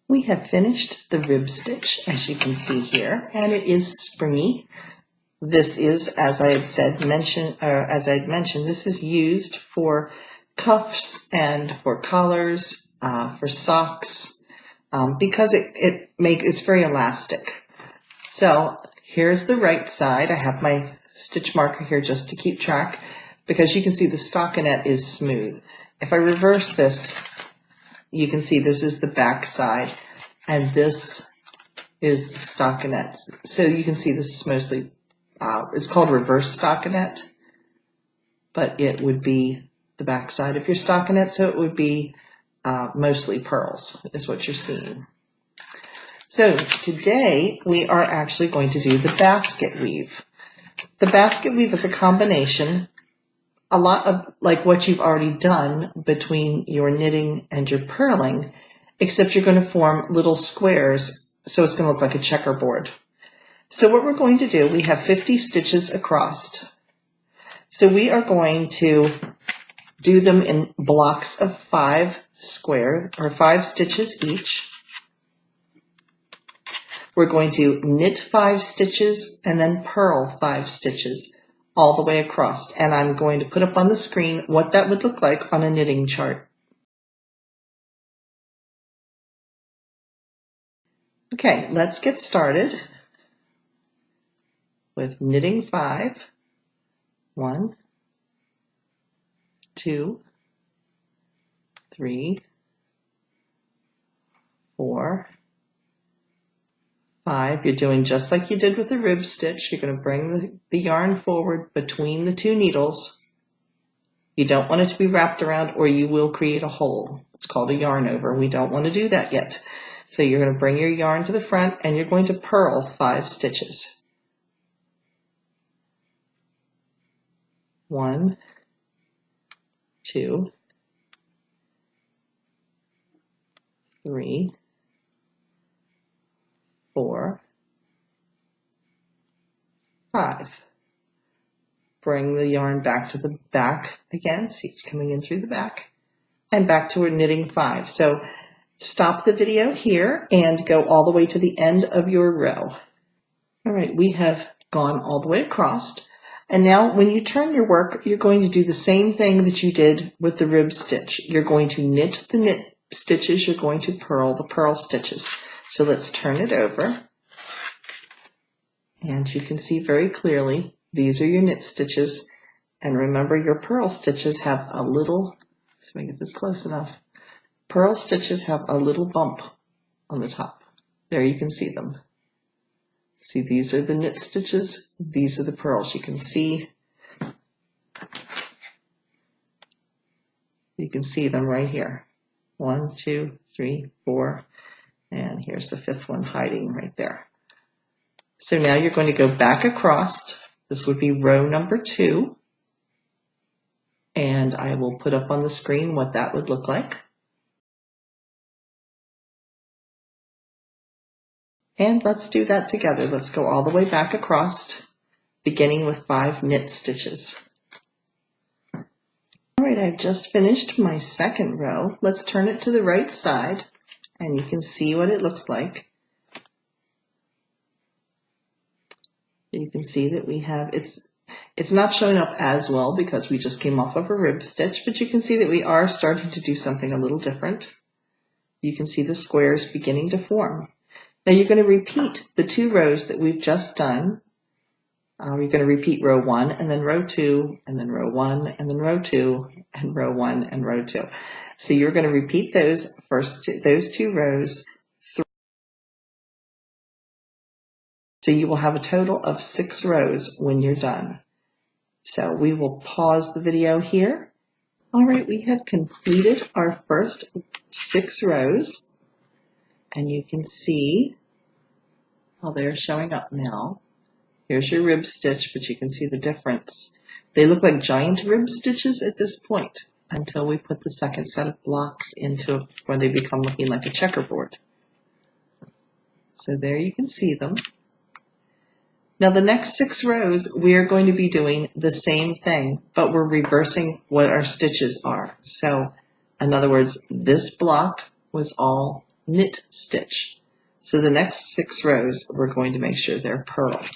We have finished the rib stitch, as you can see here, and it is springy. This is, as I had mentioned, this is used for cuffs and for collars, for socks, because it's very elastic. So here's the right side. I have my stitch marker here just to keep track, because you can see the stockinette is smooth. If I reverse this, you can see this is the back side, and this is the stockinette. So you can see this is mostly, it's called reverse stockinette, but it would be the back side of your stockinette, so it would be mostly pearls, is what you're seeing. So today we are actually going to do the basket weave. The basket weave is a combination, a lot of like what you've already done between your knitting and your purling, except you're going to form little squares, so it's going to look like a checkerboard. So what we're going to do, we have 50 stitches across. So we are going to do them in blocks of 5 stitches each. We're going to knit 5 stitches and then purl 5 stitches all the way across. And I'm going to put up on the screen what that would look like on a knitting chart. Okay, let's get started with knitting 5. 1, 2, 3, 4, 5. You're doing just like you did with the rib stitch. You're going to bring the yarn forward between the 2 needles. You don't want it to be wrapped around or you will create a hole. It's called a yarn over. We don't want to do that yet. So you're going to bring your yarn to the front and you're going to purl 5 stitches. 1, 2, 3, 4, 5. Bring the yarn back to the back again. See, it's coming in through the back and back to knitting 5. So stop the video here and go all the way to the end of your row. All right, we have gone all the way across. And now when you turn your work, you're going to do the same thing that you did with the rib stitch. You're going to knit the knit stitches. You're going to purl the purl stitches. So let's turn it over. And you can see very clearly, these are your knit stitches. And remember, your purl stitches have a little, let's make it this close enough. Purl stitches have a little bump on the top. There you can see them. See, these are the knit stitches. These are the purls. You can see them right here. 1, 2, 3, 4. And here's the 5th one hiding right there. So now you're going to go back across. This would be row number 2. And I will put up on the screen what that would look like. And let's do that together. Let's go all the way back across, beginning with 5 knit stitches. All right, I've just finished my 2nd row. Let's turn it to the right side, and you can see what it looks like. You can see that we have, it's not showing up as well because we just came off of a rib stitch, but you can see that we are starting to do something a little different. You can see the squares beginning to form. Now you're going to repeat the 2 rows that we've just done. You're going to repeat row 1 and then row 2 and then row 1 and then row 2 and row 1 and row 2. So you're going to repeat those those 2 rows. So you will have a total of 6 rows when you're done. So we will pause the video here. All right, we have completed our first 6 rows. And you can see how they're showing up now. Here's your rib stitch, but you can see the difference. They look like giant rib stitches at this point until we put the 2nd set of blocks into where they become looking like a checkerboard. So there you can see them. Now the next 6 rows, we are going to be doing the same thing, but we're reversing what our stitches are. So in other words, this block was all knit stitch. So the next 6 rows, we're going to make sure they're purled.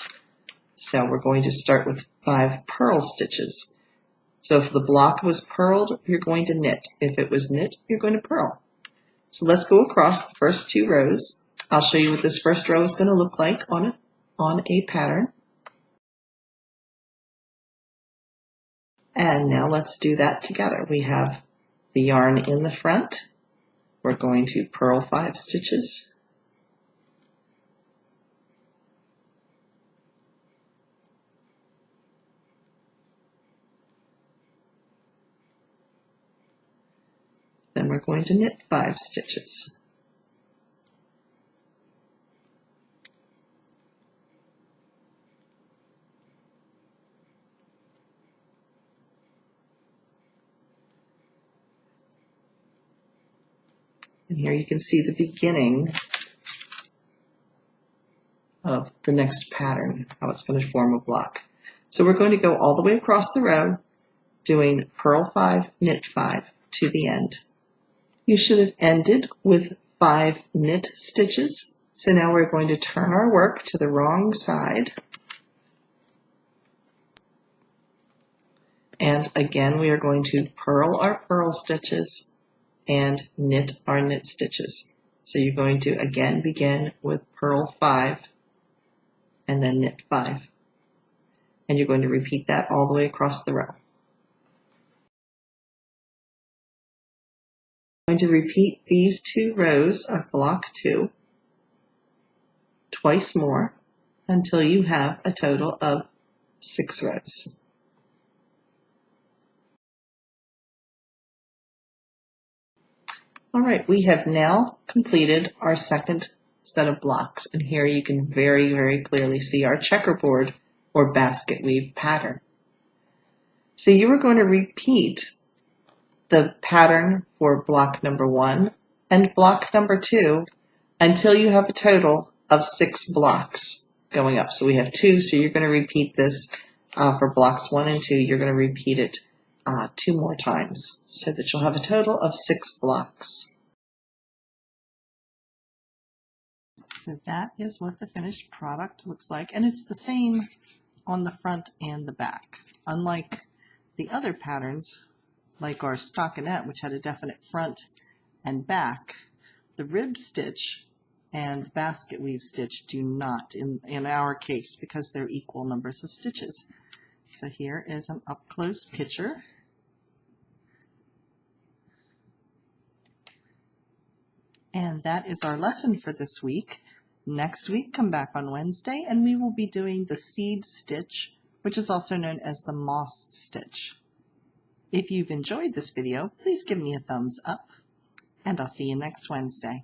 So we're going to start with 5 purl stitches. So if the block was purled, you're going to knit. If it was knit, you're going to purl. So let's go across the first 2 rows. I'll show you what this first row is going to look like on a pattern. And now let's do that together. We have the yarn in the front. We're going to purl 5 stitches. Then we're going to knit 5 stitches. And here you can see the beginning of the next pattern, how it's going to form a block. So we're going to go all the way across the row, doing purl 5, knit 5 to the end. You should have ended with 5 knit stitches. So now we're going to turn our work to the wrong side. And again, we are going to purl our purl stitches and knit our knit stitches. So you're going to again begin with purl 5 and then knit 5. And you're going to repeat that all the way across the row. I'm going to repeat these 2 rows of block 2 twice more until you have a total of 6 rows. All right, we have now completed our second set of blocks, and here you can very, very clearly see our checkerboard or basket weave pattern. So you are going to repeat the pattern for block number 1 and block number 2 until you have a total of 6 blocks going up. So we have 2, so you're going to repeat this for blocks 1 and 2. You're going to repeat it 2 more times so that you'll have a total of 6 blocks. So that is what the finished product looks like, and it's the same on the front and the back. Unlike the other patterns, like our stockinette, which had a definite front and back, the rib stitch and the basket weave stitch do not in our case because they're equal numbers of stitches. So here is an up-close picture. And that is our lesson for this week. Next week, come back on Wednesday, and we will be doing the seed stitch, which is also known as the moss stitch. If you've enjoyed this video, please give me a thumbs up, and I'll see you next Wednesday.